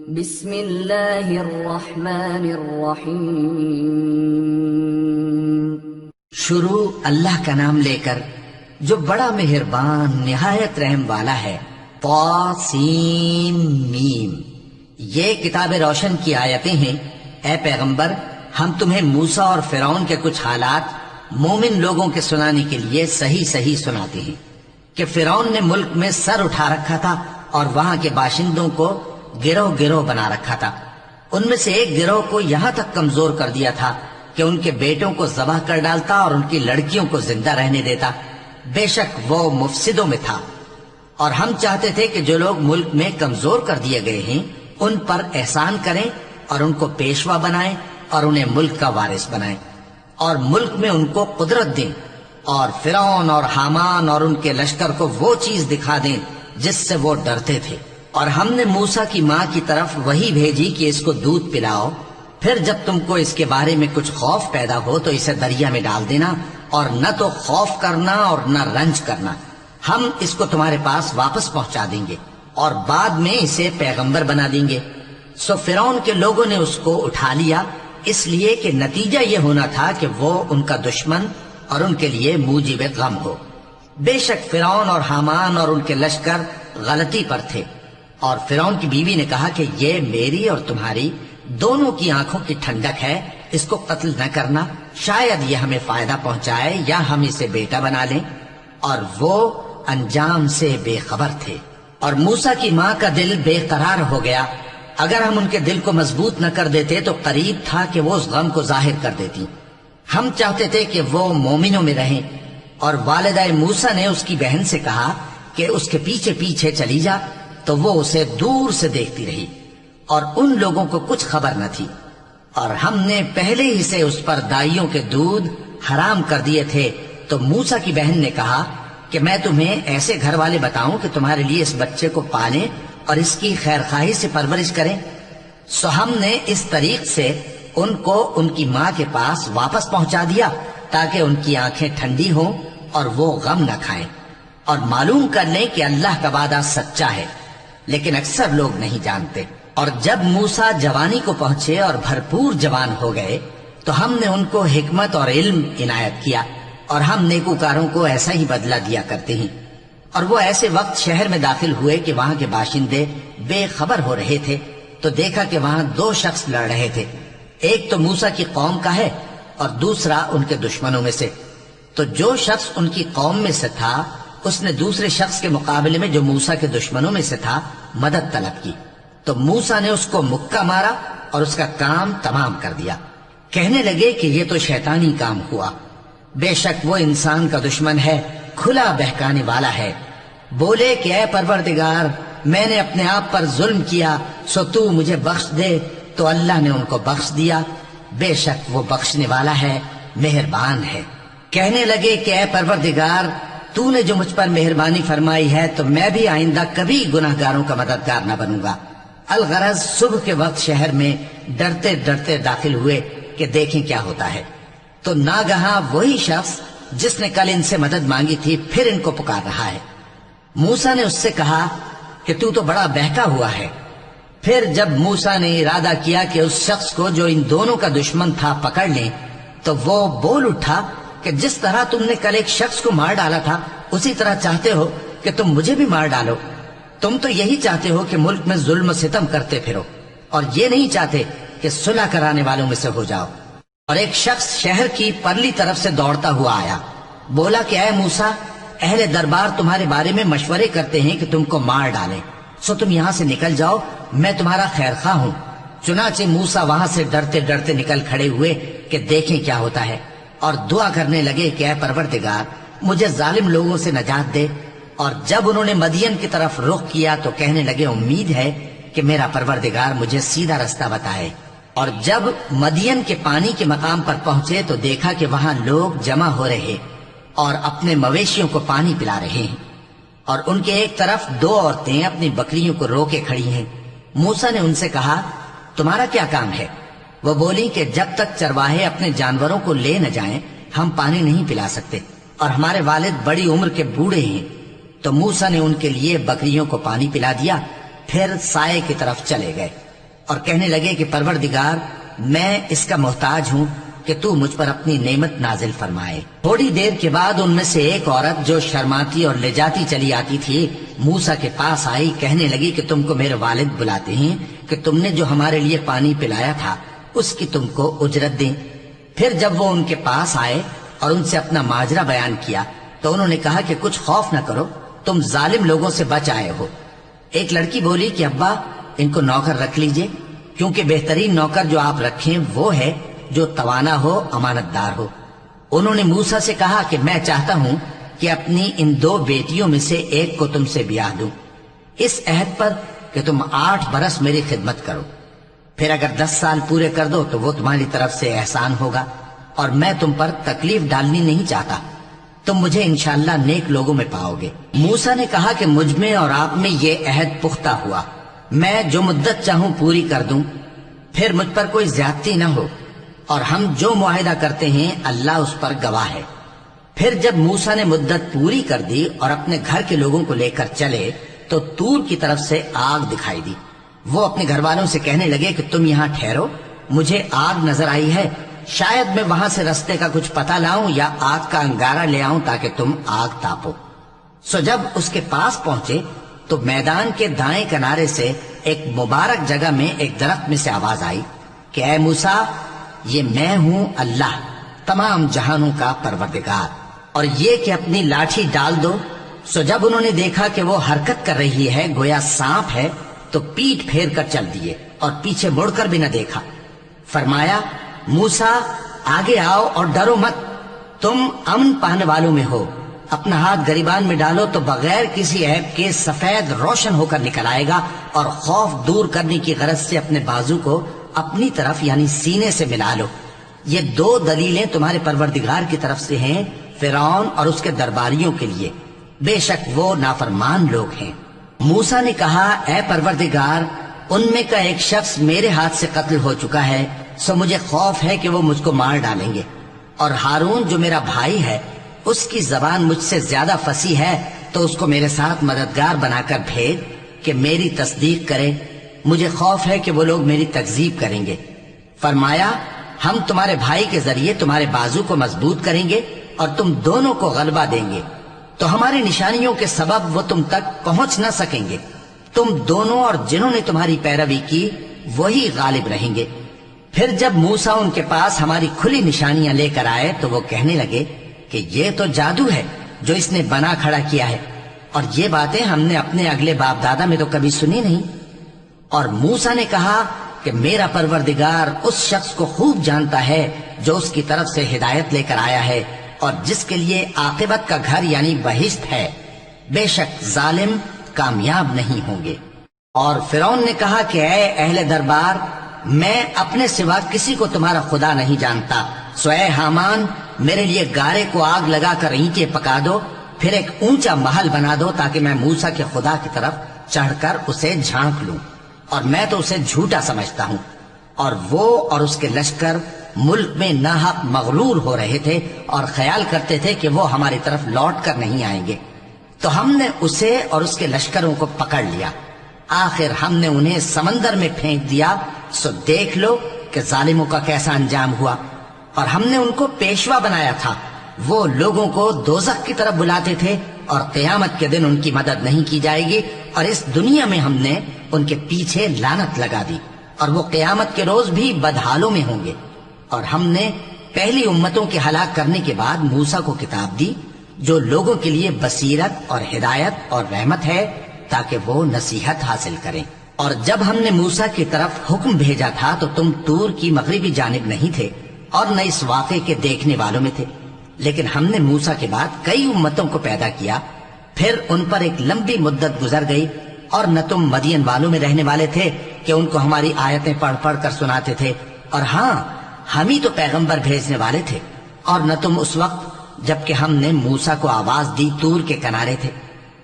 بسم اللہ الرحمن الرحیم۔ شروع اللہ کا نام لے کر جو بڑا مہربان نہایت رحم والا ہے۔ طاسیم میم۔ یہ کتاب روشن کی آیتیں ہیں۔ اے پیغمبر، ہم تمہیں موسیٰ اور فرعون کے کچھ حالات مومن لوگوں کے سنانے کے لیے صحیح صحیح سناتے ہیں کہ فرعون نے ملک میں سر اٹھا رکھا تھا اور وہاں کے باشندوں کو گروہ گروہ بنا رکھا تھا۔ ان میں سے ایک گروہ کو یہاں تک کمزور کر دیا تھا کہ ان کے بیٹوں کو ذبح کر ڈالتا اور ان کی لڑکیوں کو زندہ رہنے دیتا۔ بے شک وہ مفسدوں میں تھا، اور ہم چاہتے تھے کہ جو لوگ ملک میں کمزور کر دیے گئے ہیں ان پر احسان کریں اور ان کو پیشوا بنائیں اور انہیں ملک کا وارث بنائیں اور ملک میں ان کو قدرت دیں، اور فرعون اور حامان اور ان کے لشکر کو وہ چیز دکھا دیں جس سے وہ ڈرتے تھے۔ اور ہم نے موسیٰ کی ماں کی طرف وحی بھیجی کہ اس کو دودھ پلاؤ، پھر جب تم کو اس کے بارے میں کچھ خوف پیدا ہو تو اسے دریا میں ڈال دینا، اور نہ تو خوف کرنا اور نہ رنج کرنا، ہم اس کو تمہارے پاس واپس پہنچا دیں گے اور بعد میں اسے پیغمبر بنا دیں گے۔ سو فرعون کے لوگوں نے اس کو اٹھا لیا، اس لیے کہ نتیجہ یہ ہونا تھا کہ وہ ان کا دشمن اور ان کے لیے موجب غم ہو۔ بے شک فرعون اور حامان اور ان کے لشکر غلطی پر تھے، اور فرعون کی بیوی نے کہا کہ یہ میری اور تمہاری دونوں کی آنکھوں کی ٹھنڈک ہے، اس کو قتل نہ کرنا، شاید یہ ہمیں فائدہ پہنچائے یا ہم اسے بیٹا بنا لیں۔ اور وہ انجام سے بے خبر تھے۔ اور موسیٰ کی ماں کا دل بے قرار ہو گیا۔ اگر ہم ان کے دل کو مضبوط نہ کر دیتے تو قریب تھا کہ وہ اس غم کو ظاہر کر دیتی۔ ہم چاہتے تھے کہ وہ مومنوں میں رہیں۔ اور والدہ موسیٰ نے اس کی بہن سے کہا کہ اس کے پیچھے پیچھے چلی جا، تو وہ اسے دور سے دیکھتی رہی، اور ان لوگوں کو کچھ خبر نہ تھی۔ اور ہم نے پہلے ہی سے اس پر دائیوں کے دودھ حرام کر دیے تھے۔ تو موسیٰ کی بہن نے کہا کہ میں تمہیں ایسے گھر والے بتاؤں کہ تمہارے لیے اس بچے کو پالیں اور اس کی خیر خواہی سے پرورش کریں۔ سو ہم نے اس طریق سے ان کو ان کی ماں کے پاس واپس پہنچا دیا تاکہ ان کی آنکھیں ٹھنڈی ہوں اور وہ غم نہ کھائیں، اور معلوم کر لیں کہ اللہ کا وعدہ سچا ہے، لیکن اکثر لوگ نہیں جانتے۔ اور جب موسیٰ جوانی کو پہنچے اور بھرپور جوان ہو گئے تو ہم نے ان کو حکمت اور علم عنایت کیا، اور ہم نیکوکاروں کو ایسا ہی بدلہ دیا کرتے ہیں۔ اور وہ ایسے وقت شہر میں داخل ہوئے کہ وہاں کے باشندے بے خبر ہو رہے تھے، تو دیکھا کہ وہاں دو شخص لڑ رہے تھے، ایک تو موسیٰ کی قوم کا ہے اور دوسرا ان کے دشمنوں میں سے۔ تو جو شخص ان کی قوم میں سے تھا اس نے دوسرے شخص کے مقابلے میں جو موسیٰ کے دشمنوں میں سے تھا مدد طلب کی، تو موسیٰ نے اس کو مکہ مارا اور اس کا کام تمام کر دیا۔ کہنے لگے کہ یہ تو شیطانی کام ہوا، بے شک وہ انسان کا دشمن ہے، کھلا بہکانے والا ہے۔ بولے کہ اے پروردگار، میں نے اپنے آپ پر ظلم کیا، سو تو مجھے بخش دے، تو اللہ نے ان کو بخش دیا، بے شک وہ بخشنے والا ہے، مہربان ہے۔ کہنے لگے کہ اے پروردگار، تو نے جو مجھ پر مہربانی فرمائی ہے تو میں بھی آئندہ کبھی گناہ گاروں کا مددگار نہ بنوں گا۔ الغرض صبح کے وقت شہر میں ڈرتے ڈرتے داخل ہوئے کہ دیکھیں کیا ہوتا ہے، تو ناگہاں وہی شخص جس نے کل ان سے مدد مانگی تھی پھر ان کو پکار رہا ہے۔ موسیٰ نے اس سے کہا کہ تو بڑا بہکا ہوا ہے۔ پھر جب موسیٰ نے ارادہ کیا کہ اس شخص کو جو ان دونوں کا دشمن تھا پکڑ لیں، تو وہ بول اٹھا کہ جس طرح تم نے کل ایک شخص کو مار ڈالا تھا اسی طرح چاہتے ہو کہ تم مجھے بھی مار ڈالو۔ تم تو یہی چاہتے ہو کہ ملک میں ظلم و ستم کرتے پھرو، اور یہ نہیں چاہتے کہ صلح کرانے والوں میں سے ہو جاؤ۔ اور ایک شخص شہر کی پرلی طرف سے دوڑتا ہوا آیا، بولا کہ اے موسیٰ، اہل دربار تمہارے بارے میں مشورے کرتے ہیں کہ تم کو مار ڈالیں، سو تم یہاں سے نکل جاؤ، میں تمہارا خیر خواہ ہوں۔ چنانچہ موسیٰ وہاں سے ڈرتے ڈرتے نکل کھڑے ہوئے کہ دیکھیں کیا ہوتا ہے، اور دعا کرنے لگے کہ اے پروردگار، مجھے ظالم لوگوں سے نجات دے۔ اور جب انہوں نے مدین کی طرف رخ کیا تو کہنے لگے امید ہے کہ میرا پروردگار مجھے سیدھا رستہ بتائے۔ اور جب مدین کے پانی کے مقام پر پہنچے تو دیکھا کہ وہاں لوگ جمع ہو رہے اور اپنے مویشیوں کو پانی پلا رہے ہیں، اور ان کے ایک طرف دو عورتیں اپنی بکریوں کو روکے کھڑی ہیں۔ موسیٰ نے ان سے کہا تمہارا کیا کام ہے؟ وہ بولی کہ جب تک چرواہے اپنے جانوروں کو لے نہ جائیں ہم پانی نہیں پلا سکتے، اور ہمارے والد بڑی عمر کے بوڑھے ہیں۔ تو موسیٰ نے ان کے لیے بکریوں کو پانی پلا دیا، پھر سائے کی طرف چلے گئے۔ اور کہنے لگے کہ پروردگار میں اس کا محتاج ہوں کہ تو مجھ پر اپنی نعمت نازل فرمائے۔ تھوڑی دیر کے بعد ان میں سے ایک عورت جو شرماتی اور لجاتی چلی آتی تھی موسیٰ کے پاس آئی، کہنے لگی کہ تم کو میرے والد بلاتے ہیں کہ تم نے جو ہمارے لیے پانی پلایا تھا اس کی تم کو اجرت دیں۔ پھر جب وہ ان کے پاس آئے اور ان سے اپنا ماجرا بیان کیا تو انہوں نے کہا کہ کچھ خوف نہ کرو، تم ظالم لوگوں سے بچ آئے ہو۔ ایک لڑکی بولی کہ ابا ان کو نوکر رکھ لیجئے، کیونکہ بہترین نوکر جو آپ رکھیں وہ ہے جو توانا ہو، امانت دار ہو۔ انہوں نے موسیٰ سے کہا کہ میں چاہتا ہوں کہ اپنی ان 2 بیٹیوں میں سے ایک کو تم سے بیاہ دوں، اس عہد پر کہ تم 8 برس میری خدمت کرو، پھر اگر 10 سال پورے کر دو تو وہ تمہاری طرف سے احسان ہوگا، اور میں تم پر تکلیف ڈالنی نہیں چاہتا، تم مجھے انشاءاللہ نیک لوگوں میں پاؤ گے۔ موسیٰ نے کہا کہ مجھ میں اور آپ میں یہ عہد پختہ ہوا، میں جو مدت چاہوں پوری کر دوں، پھر مجھ پر کوئی زیادتی نہ ہو، اور ہم جو معاہدہ کرتے ہیں اللہ اس پر گواہ ہے۔ پھر جب موسیٰ نے مدت پوری کر دی اور اپنے گھر کے لوگوں کو لے کر چلے تو طور کی طرف سے آگ دکھائی دی۔ وہ اپنے گھر والوں سے کہنے لگے کہ تم یہاں ٹھہرو، مجھے آگ نظر آئی ہے، شاید میں وہاں سے رستے کا کچھ پتہ لاؤں یا آگ کا انگارہ لے آؤں تاکہ تم آگ تاپو۔ سو جب اس کے پاس پہنچے تو میدان کے دائیں کنارے سے ایک مبارک جگہ میں ایک درخت میں سے آواز آئی کہ اے موسیٰ، یہ میں ہوں اللہ، تمام جہانوں کا پروردگار، اور یہ کہ اپنی لاٹھی ڈال دو۔ سو جب انہوں نے دیکھا کہ وہ حرکت کر رہی ہے گویا سانپ ہے تو پیٹ پھیر کر چل دیے اور پیچھے مڑ کر بھی نہ دیکھا۔ فرمایا موسیٰ آگے آؤ اور ڈرو مت، تم امن پانے والوں میں ہو، اپنا ہاتھ گریبان میں ڈالو تو بغیر کسی عیب کے سفید روشن ہو کر نکل آئے گا، اور خوف دور کرنے کی غرض سے اپنے بازو کو اپنی طرف یعنی سینے سے ملا لو۔ یہ 2 دلیلیں تمہارے پروردگار کی طرف سے ہیں فرعون اور اس کے درباریوں کے لیے، بے شک وہ نافرمان لوگ ہیں۔ موسیٰ نے کہا اے پروردگار، ان میں کا ایک شخص میرے ہاتھ سے قتل ہو چکا ہے، سو مجھے خوف ہے کہ وہ مجھ کو مار ڈالیں گے، اور ہارون جو میرا بھائی ہے اس کی زبان مجھ سے زیادہ فصیح ہے، تو اس کو میرے ساتھ مددگار بنا کر بھیج کہ میری تصدیق کرے، مجھے خوف ہے کہ وہ لوگ میری تکذیب کریں گے۔ فرمایا ہم تمہارے بھائی کے ذریعے تمہارے بازو کو مضبوط کریں گے اور تم دونوں کو غلبہ دیں گے، تو ہماری نشانیوں کے سبب وہ تم تک پہنچ نہ سکیں گے، تم دونوں اور جنہوں نے تمہاری پیروی کی وہی غالب رہیں گے۔ پھر جب موسیٰ ان کے پاس ہماری کھلی نشانیاں لے کر آئے تو وہ کہنے لگے کہ یہ تو جادو ہے جو اس نے بنا کھڑا کیا ہے، اور یہ باتیں ہم نے اپنے اگلے باپ دادا میں تو کبھی سنی نہیں۔ اور موسیٰ نے کہا کہ میرا پروردگار اس شخص کو خوب جانتا ہے جو اس کی طرف سے ہدایت لے کر آیا ہے اور جس کے لیے عاقبت کا گھر یعنی بہشت ہے، بے شک ظالم کامیاب نہیں ہوں گے۔ اور فرعون نے کہا کہ اے اہل دربار، میں اپنے سوا کسی کو تمہارا خدا نہیں جانتا، سو اے حامان میرے لیے گارے کو آگ لگا کر اینٹیں پکا دو، پھر ایک اونچا محل بنا دو تاکہ میں موسیٰ کے خدا کی طرف چڑھ کر اسے جھانک لوں، اور میں تو اسے جھوٹا سمجھتا ہوں۔ اور وہ اور اس کے لشکر ملک میں ناحق مغرور ہو رہے تھے اور خیال کرتے تھے کہ وہ ہماری طرف لوٹ کر نہیں آئیں گے، تو ہم نے اسے اور اس کے لشکروں کو پکڑ لیا، آخر ہم نے انہیں سمندر میں پھینک دیا، سو دیکھ لو کہ ظالموں کا کیسا انجام ہوا۔ اور ہم نے ان کو پیشوا بنایا تھا، وہ لوگوں کو دوزخ کی طرف بلاتے تھے، اور قیامت کے دن ان کی مدد نہیں کی جائے گی، اور اس دنیا میں ہم نے ان کے پیچھے لعنت لگا دی، اور وہ قیامت کے روز بھی بدحالوں میں ہوں گے۔ اور ہم نے پہلی امتوں کے ہلاک کرنے کے بعد موسیٰ کو کتاب دی جو لوگوں کے لیے بصیرت اور ہدایت اور رحمت ہے تاکہ وہ نصیحت حاصل کریں۔ اور جب ہم نے موسیٰ کی طرف حکم بھیجا تھا تو تم طور کی مغربی جانب نہیں تھے اور نہ اس واقعے کے دیکھنے والوں میں تھے، لیکن ہم نے موسیٰ کے بعد کئی امتوں کو پیدا کیا، پھر ان پر ایک لمبی مدت گزر گئی، اور نہ تم مدین والوں میں رہنے والے تھے کہ ان کو ہماری آیتیں پڑھ پڑھ کر سناتے تھے، اور ہاں ہم ہی تو پیغمبر بھیجنے والے تھے، اور نہ تم اس وقت جبکہ ہم نے موسیٰ کو آواز دی طور کے کنارے تھے،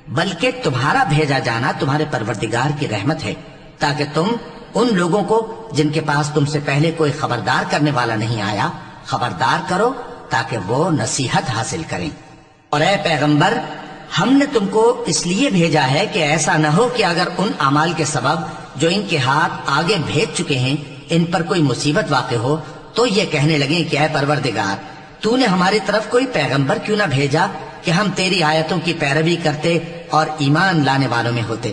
بلکہ تمہارا بھیجا جانا تمہارے پروردگار کی رحمت ہے تاکہ تم ان لوگوں کو جن کے پاس تم سے پہلے کوئی خبردار کرنے والا نہیں آیا خبردار کرو تاکہ وہ نصیحت حاصل کریں۔ اور اے پیغمبر، ہم نے تم کو اس لیے بھیجا ہے کہ ایسا نہ ہو کہ اگر ان اعمال کے سبب جو ان کے ہاتھ آگے بھیج چکے ہیں ان پر کوئی مصیبت واقع ہو تو یہ کہنے لگیں کہ اے پروردگار، تو نے ہماری طرف کوئی پیغمبر کیوں نہ بھیجا کہ ہم تیری آیتوں کی پیروی کرتے اور ایمان لانے والوں میں ہوتے۔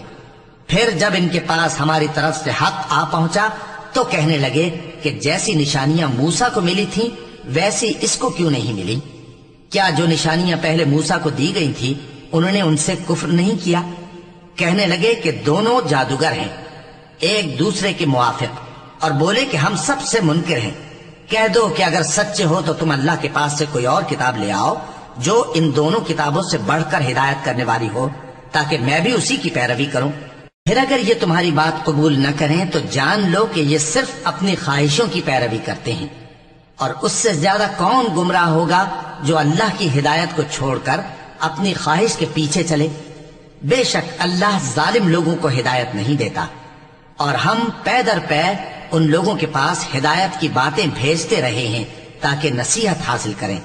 پھر جب ان کے پاس ہماری طرف سے حق آ پہنچا تو کہنے لگے کہ جیسی نشانیاں موسیٰ کو ملی تھیں ویسی اس کو کیوں نہیں ملی؟ کیا جو نشانیاں پہلے موسیٰ کو دی گئی تھی انہوں نے ان سے کفر نہیں کیا؟ کہنے لگے کہ دونوں جادوگر ہیں، ایک دوسرے کے موافق، اور بولے کہ ہم سب سے منکر ہیں۔ کہہ دو کہ اگر سچے ہو تو تم اللہ کے پاس سے کوئی اور کتاب لے آؤ جو ان دونوں کتابوں سے بڑھ کر ہدایت کرنے والی ہو، تاکہ میں بھی اسی کی پیروی کروں۔ پھر اگر یہ تمہاری بات قبول نہ کریں تو جان لو کہ یہ صرف اپنی خواہشوں کی پیروی کرتے ہیں، اور اس سے زیادہ کون گمراہ ہوگا جو اللہ کی ہدایت کو چھوڑ کر اپنی خواہش کے پیچھے چلے۔ بے شک اللہ ظالم لوگوں کو ہدایت نہیں دیتا، اور ہم پے در پے ان لوگوں کے پاس ہدایت کی باتیں بھیجتے رہے ہیں تاکہ نصیحت حاصل کریں۔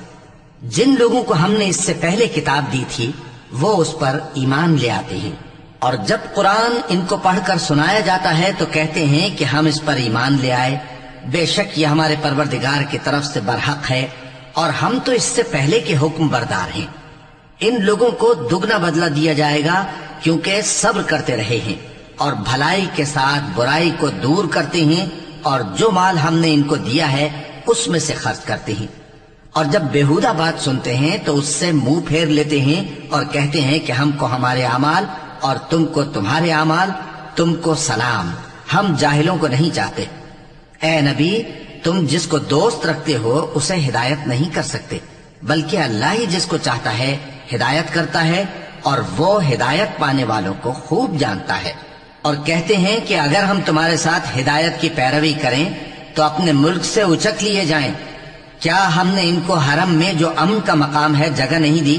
جن لوگوں کو ہم نے اس سے پہلے کتاب دی تھی وہ اس پر ایمان لے آتے ہیں، اور جب قرآن ان کو پڑھ کر سنایا جاتا ہے تو کہتے ہیں کہ ہم اس پر ایمان لے آئے۔ بے شک یہ ہمارے پروردگار کی طرف سے برحق ہے، اور ہم تو اس سے پہلے کے حکم بردار ہیں۔ ان لوگوں کو دگنا بدلہ دیا جائے گا کیونکہ صبر کرتے رہے ہیں اور بھلائی کے ساتھ برائی کو دور کرتے ہیں، اور جو مال ہم نے ان کو دیا ہے اس میں سے خرچ کرتے ہیں۔ اور جب بےہودہ بات سنتے ہیں تو اس سے منہ پھیر لیتے ہیں اور کہتے ہیں کہ ہم کو ہمارے اعمال اور تم کو تمہارے اعمال، تم کو سلام، ہم جاہلوں کو نہیں چاہتے۔ اے نبی، تم جس کو دوست رکھتے ہو اسے ہدایت نہیں کر سکتے، بلکہ اللہ ہی جس کو چاہتا ہے ہدایت کرتا ہے، اور وہ ہدایت پانے والوں کو خوب جانتا ہے۔ اور کہتے ہیں کہ اگر ہم تمہارے ساتھ ہدایت کی پیروی کریں تو اپنے ملک سے اچک لیے جائیں۔ کیا ہم نے ان کو حرم میں جو امن کا مقام ہے جگہ نہیں دی،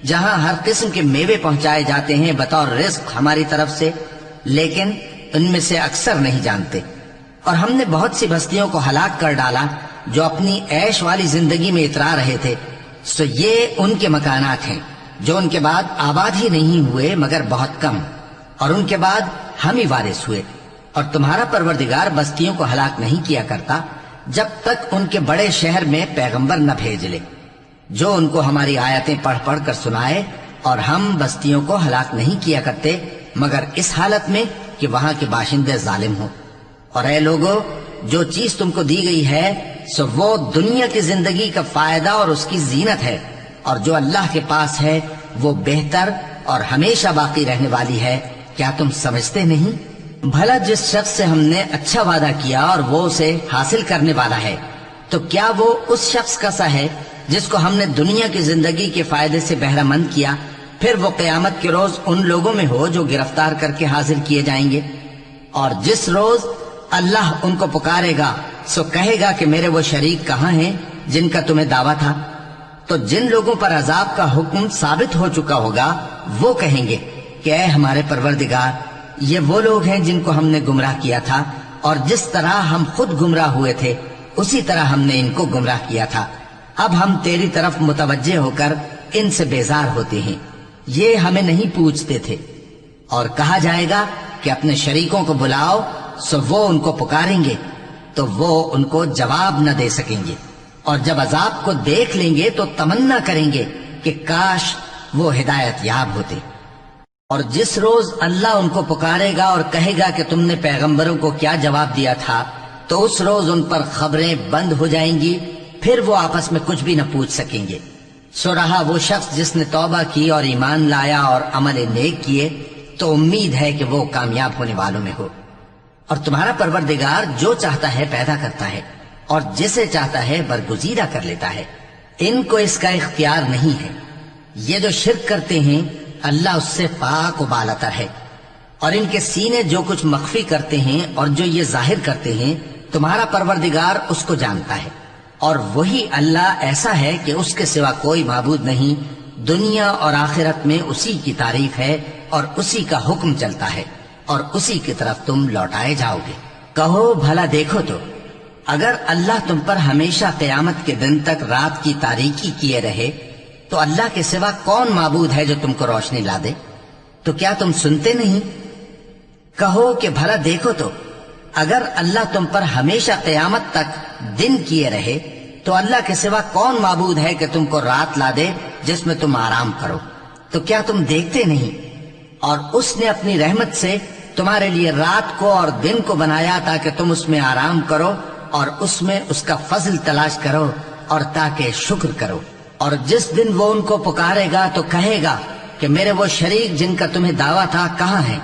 جہاں ہر قسم کے میوے پہنچائے جاتے ہیں بطور رزق ہماری طرف سے؟ لیکن ان میں سے اکثر نہیں جانتے۔ اور ہم نے بہت سی بستیوں کو ہلاک کر ڈالا جو اپنی عیش والی زندگی میں اترا رہے تھے، سو یہ ان کے مکانات ہیں جو ان کے بعد آباد ہی نہیں ہوئے مگر بہت کم، اور ان کے بعد ہم ہی وارث ہوئے۔ اور تمہارا پروردگار بستیوں کو ہلاک نہیں کیا کرتا جب تک ان کے بڑے شہر میں پیغمبر نہ بھیج لے جو ان کو ہماری آیتیں پڑھ پڑھ کر سنائے، اور ہم بستیوں کو ہلاک نہیں کیا کرتے مگر اس حالت میں کہ وہاں کے باشندے ظالم ہوں۔ اور اے لوگو، جو چیز تم کو دی گئی ہے سو وہ دنیا کی زندگی کا فائدہ اور اس کی زینت ہے، اور جو اللہ کے پاس ہے وہ بہتر اور ہمیشہ باقی رہنے والی ہے۔ کیا تم سمجھتے نہیں؟ بھلا جس شخص سے ہم نے اچھا وعدہ کیا اور وہ اسے حاصل کرنے والا ہے، تو کیا وہ اس شخص کا سا ہے جس کو ہم نے دنیا کی زندگی کے فائدے سے بہرہ مند کیا، پھر وہ قیامت کے روز ان لوگوں میں ہو جو گرفتار کر کے حاضر کیے جائیں گے؟ اور جس روز اللہ ان کو پکارے گا سو کہے گا کہ میرے وہ شریک کہاں ہیں جن کا تمہیں دعویٰ تھا؟ تو جن لوگوں پر عذاب کا حکم ثابت ہو چکا ہوگا وہ کہیں گے کہ اے ہمارے پروردگار، یہ وہ لوگ ہیں جن کو ہم نے گمراہ کیا تھا، اور جس طرح ہم خود گمراہ ہوئے تھے اسی طرح ہم نے ان کو گمراہ کیا تھا۔ اب ہم تیری طرف متوجہ ہو کر ان سے بیزار ہوتے ہیں، یہ ہمیں نہیں پوچھتے تھے۔ اور کہا جائے گا کہ اپنے شریکوں کو بلاؤ، سو وہ ان کو پکاریں گے تو وہ ان کو جواب نہ دے سکیں گے، اور جب عذاب کو دیکھ لیں گے تو تمنا کریں گے کہ کاش وہ ہدایت یاب ہوتے۔ اور جس روز اللہ ان کو پکارے گا اور کہے گا کہ تم نے پیغمبروں کو کیا جواب دیا تھا، تو اس روز ان پر خبریں بند ہو جائیں گی، پھر وہ آپس میں کچھ بھی نہ پوچھ سکیں گے۔ سو رہا وہ شخص جس نے توبہ کی اور ایمان لایا اور عمل نیک کیے تو امید ہے کہ وہ کامیاب ہونے والوں میں ہو۔ اور تمہارا پروردگار جو چاہتا ہے پیدا کرتا ہے، اور جسے چاہتا ہے برگزیدہ کر لیتا ہے، ان کو اس کا اختیار نہیں ہے۔ یہ جو شرک کرتے ہیں اللہ اس سے پاک و بالاتر ہے، اور ان کے سینے جو کچھ مخفی کرتے ہیں اور جو یہ ظاہر کرتے ہیں تمہارا پروردگار اس کو جانتا ہے۔ اور وہی اللہ ایسا ہے کہ اس کے سوا کوئی معبود نہیں، دنیا اور آخرت میں اسی کی تعریف ہے اور اسی کا حکم چلتا ہے، اور اسی کی طرف تم لوٹائے جاؤ گے۔ کہو بھلا دیکھو تو، اگر اللہ تم پر ہمیشہ قیامت کے دن تک رات کی تاریکی کیے رہے تو اللہ کے سوا کون معبود ہے جو تم کو روشنی لا دے؟ تو کیا تم سنتے نہیں؟ کہو کہ بھلا دیکھو تو اگر اللہ تم پر ہمیشہ قیامت تک دن کیے رہے تو اللہ کے سوا کون معبود ہے کہ تم کو رات لا دے جس میں تم آرام کرو؟ تو کیا تم دیکھتے نہیں؟ اور اس نے اپنی رحمت سے تمہارے لیے رات کو اور دن کو بنایا تاکہ تم اس میں آرام کرو اور اس میں اس کا فضل تلاش کرو اور تاکہ شکر کرو۔ اور جس دن وہ ان کو پکارے گا تو کہے گا کہ میرے وہ شریک جن کا تمہیں دعویٰ تھا کہاں ہیں؟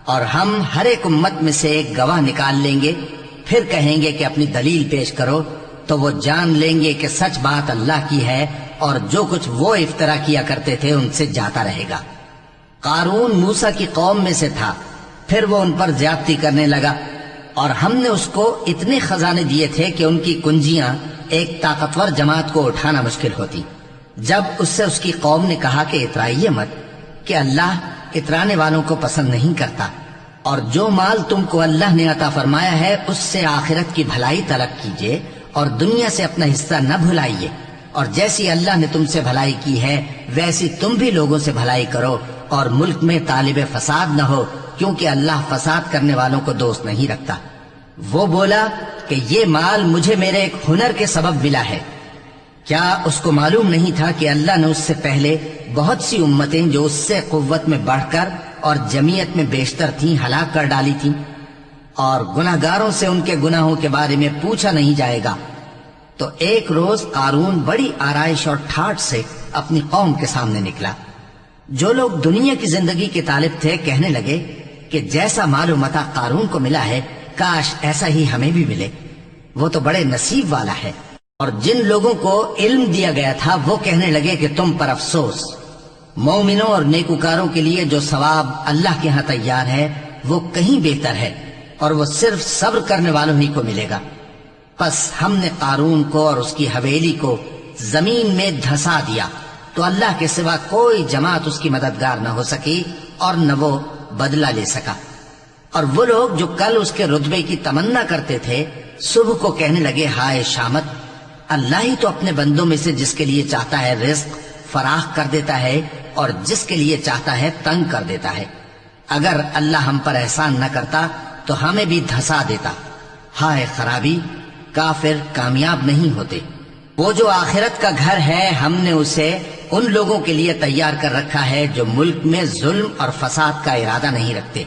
اور ہم ہر ایک امت میں سے ایک گواہ نکال لیں گے، پھر کہیں گے کہ اپنی دلیل پیش کرو، تو وہ جان لیں گے کہ سچ بات اللہ کی ہے اور جو کچھ وہ افترا کیا کرتے تھے ان سے جاتا رہے گا۔ قارون موسیٰ کی قوم میں سے تھا، پھر وہ ان پر زیادتی کرنے لگا، اور ہم نے اس کو اتنے خزانے دیے تھے کہ ان کی کنجیاں ایک طاقتور جماعت کو اٹھانا مشکل ہوتی۔ جب اس سے اس کی قوم نے کہا کہ اترائیے مت، کہ اللہ اترانے والوں کو پسند نہیں کرتا، اور جو مال تم کو اللہ نے عطا فرمایا ہے اس سے آخرت کی بھلائی طلب کیجیے اور دنیا سے اپنا حصہ نہ بھلائیے، اور جیسی اللہ نے تم سے بھلائی کی ہے ویسی تم بھی لوگوں سے بھلائی کرو، اور ملک میں طالب فساد نہ ہو، کیونکہ اللہ فساد کرنے والوں کو دوست نہیں رکھتا۔ وہ بولا کہ یہ مال مجھے میرے ایک ہنر کے سبب ملا ہے۔ کیا اس کو معلوم نہیں تھا کہ اللہ نے اس سے پہلے بہت سی امتیں جو اس سے قوت میں بڑھ کر اور جمعیت میں بیشتر تھیں ہلاک کر ڈالی تھیں، اور گناہگاروں سے ان کے گناہوں کے بارے میں پوچھا نہیں جائے گا؟ تو ایک روز قارون بڑی آرائش اور ٹھاٹ سے اپنی قوم کے سامنے نکلا۔ جو لوگ دنیا کی زندگی کے طالب تھے کہنے لگے کہ جیسا مال و متاع قارون کو ملا ہے کاش ایسا ہی ہمیں بھی ملے، وہ تو بڑے نصیب والا ہے۔ اور جن لوگوں کو علم دیا گیا تھا وہ کہنے لگے کہ تم پر افسوس، مومنوں اور نیکوکاروں کے لیے جو ثواب اللہ کے ہاں تیار ہے وہ کہیں بہتر ہے، اور وہ صرف صبر کرنے والوں ہی کو ملے گا۔ پس ہم نے قارون کو اور اس کی حویلی کو زمین میں دھسا دیا، تو اللہ کے سوا کوئی جماعت اس کی مددگار نہ ہو سکی اور نہ وہ بدلہ لے سکا۔ اور وہ لوگ جو کل اس کے رتبے کی تمنا کرتے تھے صبح کو کہنے لگے ہائے شامت، اللہ ہی تو اپنے بندوں میں سے جس کے لیے چاہتا ہے رزق فراخ کر دیتا ہے اور جس کے لیے چاہتا ہے تنگ کر دیتا ہے۔ اگر اللہ ہم پر احسان نہ کرتا تو ہمیں بھی دھسا دیتا۔ ہائے خرابی، کافر کامیاب نہیں ہوتے۔ وہ جو آخرت کا گھر ہے ہم نے اسے ان لوگوں کے لیے تیار کر رکھا ہے جو ملک میں ظلم اور فساد کا ارادہ نہیں رکھتے،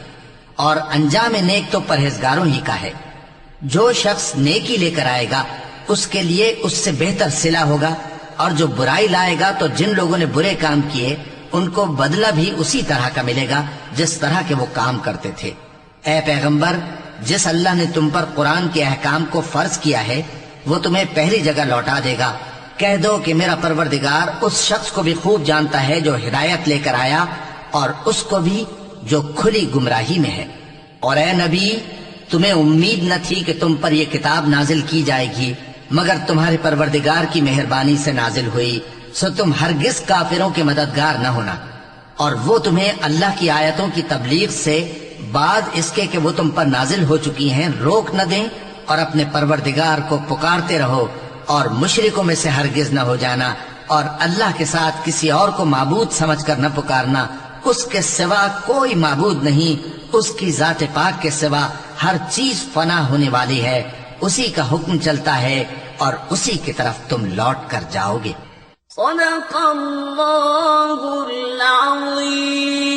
اور انجام نیک تو پرہیزگاروں ہی کا ہے۔ جو شخص نیکی لے کر آئے گا اس کے لیے اس سے بہتر صلہ ہوگا، اور جو برائی لائے گا تو جن لوگوں نے برے کام کیے ان کو بدلہ بھی اسی طرح کا ملے گا جس طرح کے وہ کام کرتے تھے۔ اے پیغمبر، جس اللہ نے تم پر قرآن کے احکام کو فرض کیا ہے وہ تمہیں پہلی جگہ لوٹا دے گا۔ کہہ دو کہ میرا پروردگار اس شخص کو بھی خوب جانتا ہے جو ہدایت لے کر آیا اور اس کو بھی جو کھلی گمراہی میں ہے۔ اور اے نبی، تمہیں امید نہ تھی کہ تم پر یہ کتاب نازل کی جائے گی مگر تمہارے پروردگار کی مہربانی سے نازل ہوئی، سو تم ہرگز کافروں کے مددگار نہ ہونا، اور وہ تمہیں اللہ کی آیتوں کی تبلیغ سے بعد اس کے کہ وہ تم پر نازل ہو چکی ہیں روک نہ دیں، اور اپنے پروردگار کو پکارتے رہو اور مشرکوں میں سے ہرگز نہ ہو جانا، اور اللہ کے ساتھ کسی اور کو معبود سمجھ کر نہ پکارنا۔ اس کے سوا کوئی معبود نہیں، اس کی ذات پاک کے سوا ہر چیز فنا ہونے والی ہے، اسی کا حکم چلتا ہے اور اسی کی طرف تم لوٹ کر جاؤ گے۔ صدق اللہ العظیم۔